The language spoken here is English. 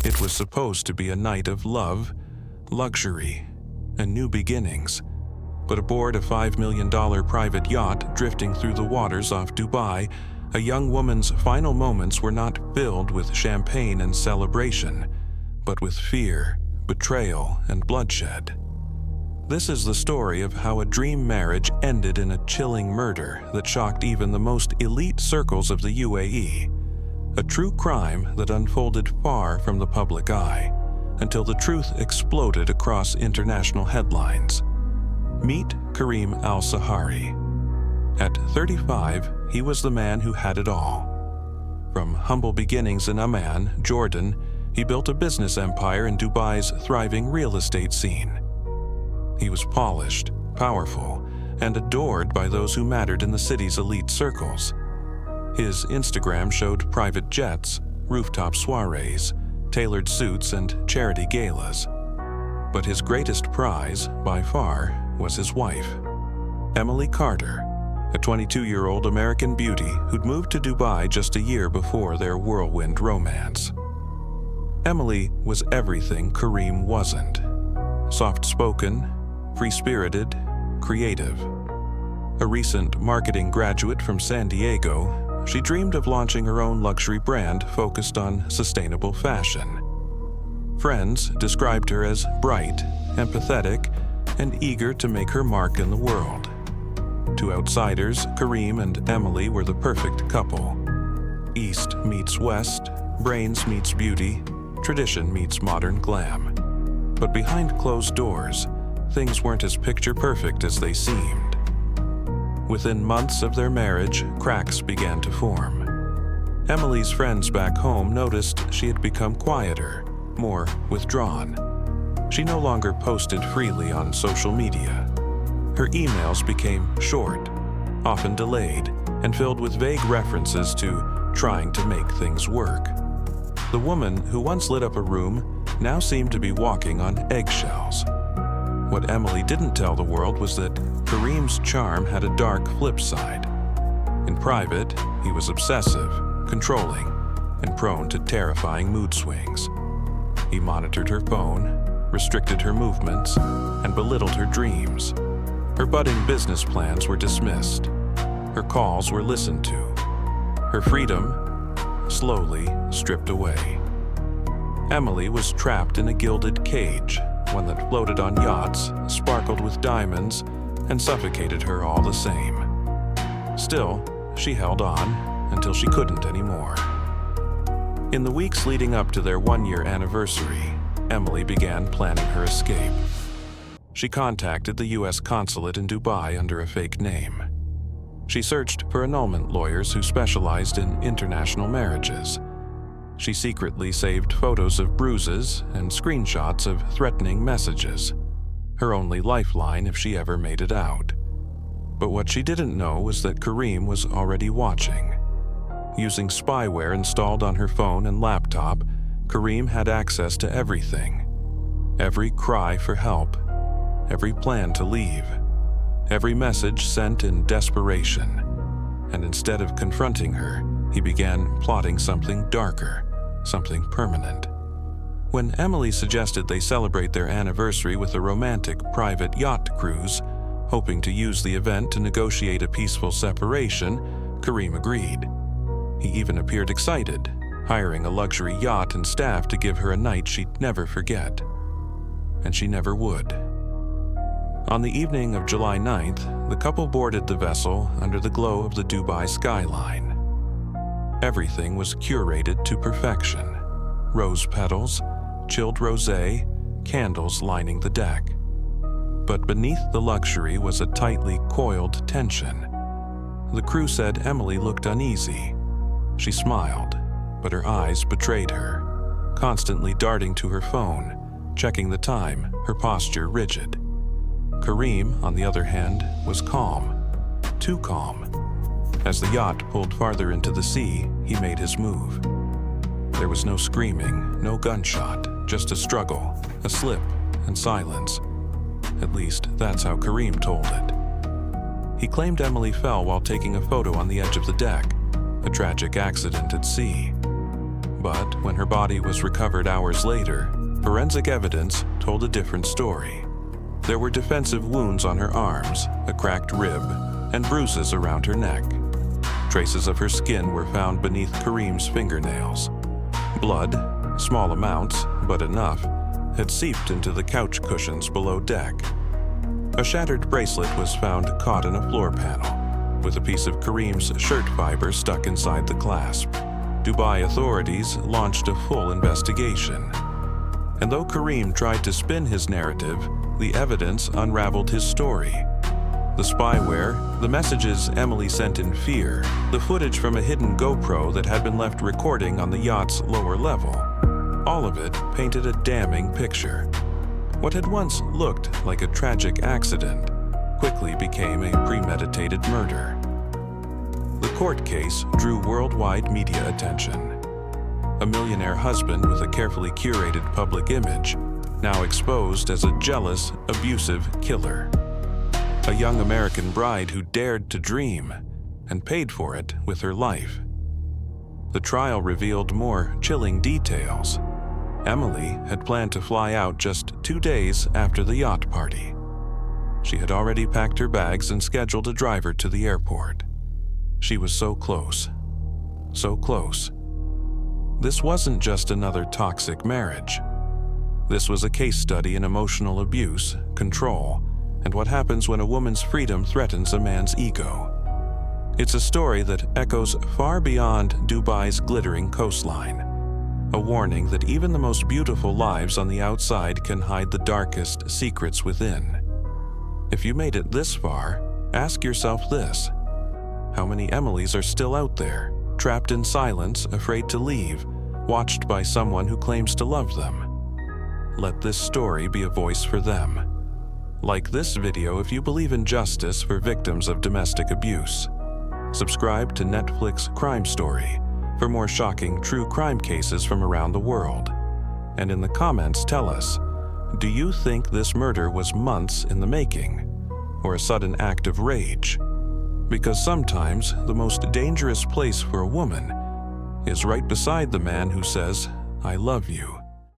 It was supposed to be a night of love, luxury, and new beginnings. But aboard a $5 million private yacht drifting through the waters off Dubai, a young woman's final moments were not filled with champagne and celebration, but with fear, betrayal, and bloodshed. This is the story of how a dream marriage ended in a chilling murder that shocked even the most elite circles of the UAE. A true crime that unfolded far from the public eye, until the truth exploded across international headlines. Meet Kareem Al-Sahari. At 35, he was the man who had it all. From humble beginnings in Amman, Jordan, he built a business empire in Dubai's thriving real estate scene. He was polished, powerful, and adored by those who mattered in the city's elite circles. His Instagram showed private jets, rooftop soirees, tailored suits, and charity galas. But his greatest prize, by far, was his wife, Emily Carter, a 22-year-old American beauty who'd moved to Dubai just a year before their whirlwind romance. Emily was everything Kareem wasn't. Soft-spoken, free-spirited, creative. A recent marketing graduate from San Diego, she dreamed of launching her own luxury brand focused on sustainable fashion. Friends described her as bright, empathetic, and eager to make her mark in the world. To outsiders, Kareem and Emily were the perfect couple. East meets West, brains meets beauty, tradition meets modern glam. But behind closed doors, things weren't as picture-perfect as they seemed. Within months of their marriage, cracks began to form. Emily's friends back home noticed she had become quieter, more withdrawn. She no longer posted freely on social media. Her emails became short, often delayed, and filled with vague references to trying to make things work. The woman who once lit up a room now seemed to be walking on eggshells. What Emily didn't tell the world was that Kareem's charm had a dark flip side. In private, he was obsessive, controlling, and prone to terrifying mood swings. He monitored her phone, restricted her movements, and belittled her dreams. Her budding business plans were dismissed. Her calls were listened to. Her freedom slowly stripped away. Emily was trapped in a gilded cage, one that floated on yachts, sparkled with diamonds, and suffocated her all the same. Still, she held on until she couldn't anymore. In the weeks leading up to their one-year anniversary, Emily began planning her escape. She contacted the U.S. consulate in Dubai under a fake name. She searched for annulment lawyers who specialized in international marriages. She secretly saved photos of bruises and screenshots of threatening messages, her only lifeline if she ever made it out. But what she didn't know was that Kareem was already watching. Using spyware installed on her phone and laptop, Kareem had access to everything. Every cry for help, every plan to leave, every message sent in desperation. And instead of confronting her, he began plotting something darker, something permanent. When Emily suggested they celebrate their anniversary with a romantic private yacht cruise, hoping to use the event to negotiate a peaceful separation, Kareem agreed. He even appeared excited, hiring a luxury yacht and staff to give her a night she'd never forget. And she never would. On the evening of July 9th, the couple boarded the vessel under the glow of the Dubai skyline. Everything was curated to perfection. Rose petals, chilled rosé, candles lining the deck. But beneath the luxury was a tightly coiled tension. The crew said Emily looked uneasy. She smiled, but her eyes betrayed her, constantly darting to her phone, checking the time, her posture rigid. Kareem, on the other hand, was calm, too calm. As the yacht pulled farther into the sea, he made his move. There was no screaming, no gunshot, just a struggle, a slip, and silence. At least, that's how Kareem told it. He claimed Emily fell while taking a photo on the edge of the deck, a tragic accident at sea. But when her body was recovered hours later, forensic evidence told a different story. There were defensive wounds on her arms, a cracked rib, and bruises around her neck. Traces of her skin were found beneath Kareem's fingernails. Blood, small amounts, but enough, had seeped into the couch cushions below deck. A shattered bracelet was found caught in a floor panel, with a piece of Kareem's shirt fiber stuck inside the clasp. Dubai authorities launched a full investigation. And though Kareem tried to spin his narrative, the evidence unraveled his story. The spyware, the messages Emily sent in fear, the footage from a hidden GoPro that had been left recording on the yacht's lower level, all of it painted a damning picture. What had once looked like a tragic accident quickly became a premeditated murder. The court case drew worldwide media attention. A millionaire husband with a carefully curated public image, now exposed as a jealous, abusive killer. A young American bride who dared to dream and paid for it with her life. The trial revealed more chilling details. Emily had planned to fly out just 2 days after the yacht party. She had already packed her bags and scheduled a driver to the airport. She was so close. So close. This wasn't just another toxic marriage. This was a case study in emotional abuse, control, and what happens when a woman's freedom threatens a man's ego. It's a story that echoes far beyond Dubai's glittering coastline. A warning that even the most beautiful lives on the outside can hide the darkest secrets within. If you made it this far, ask yourself this: how many Emilys are still out there, trapped in silence, afraid to leave, watched by someone who claims to love them? Let this story be a voice for them. Like this video if you believe in justice for victims of domestic abuse. Subscribe to Netflix Crime Story for more shocking true crime cases from around the world. And in the comments tell us, do you think this murder was months in the making, or a sudden act of rage? Because sometimes the most dangerous place for a woman is right beside the man who says, "I love you."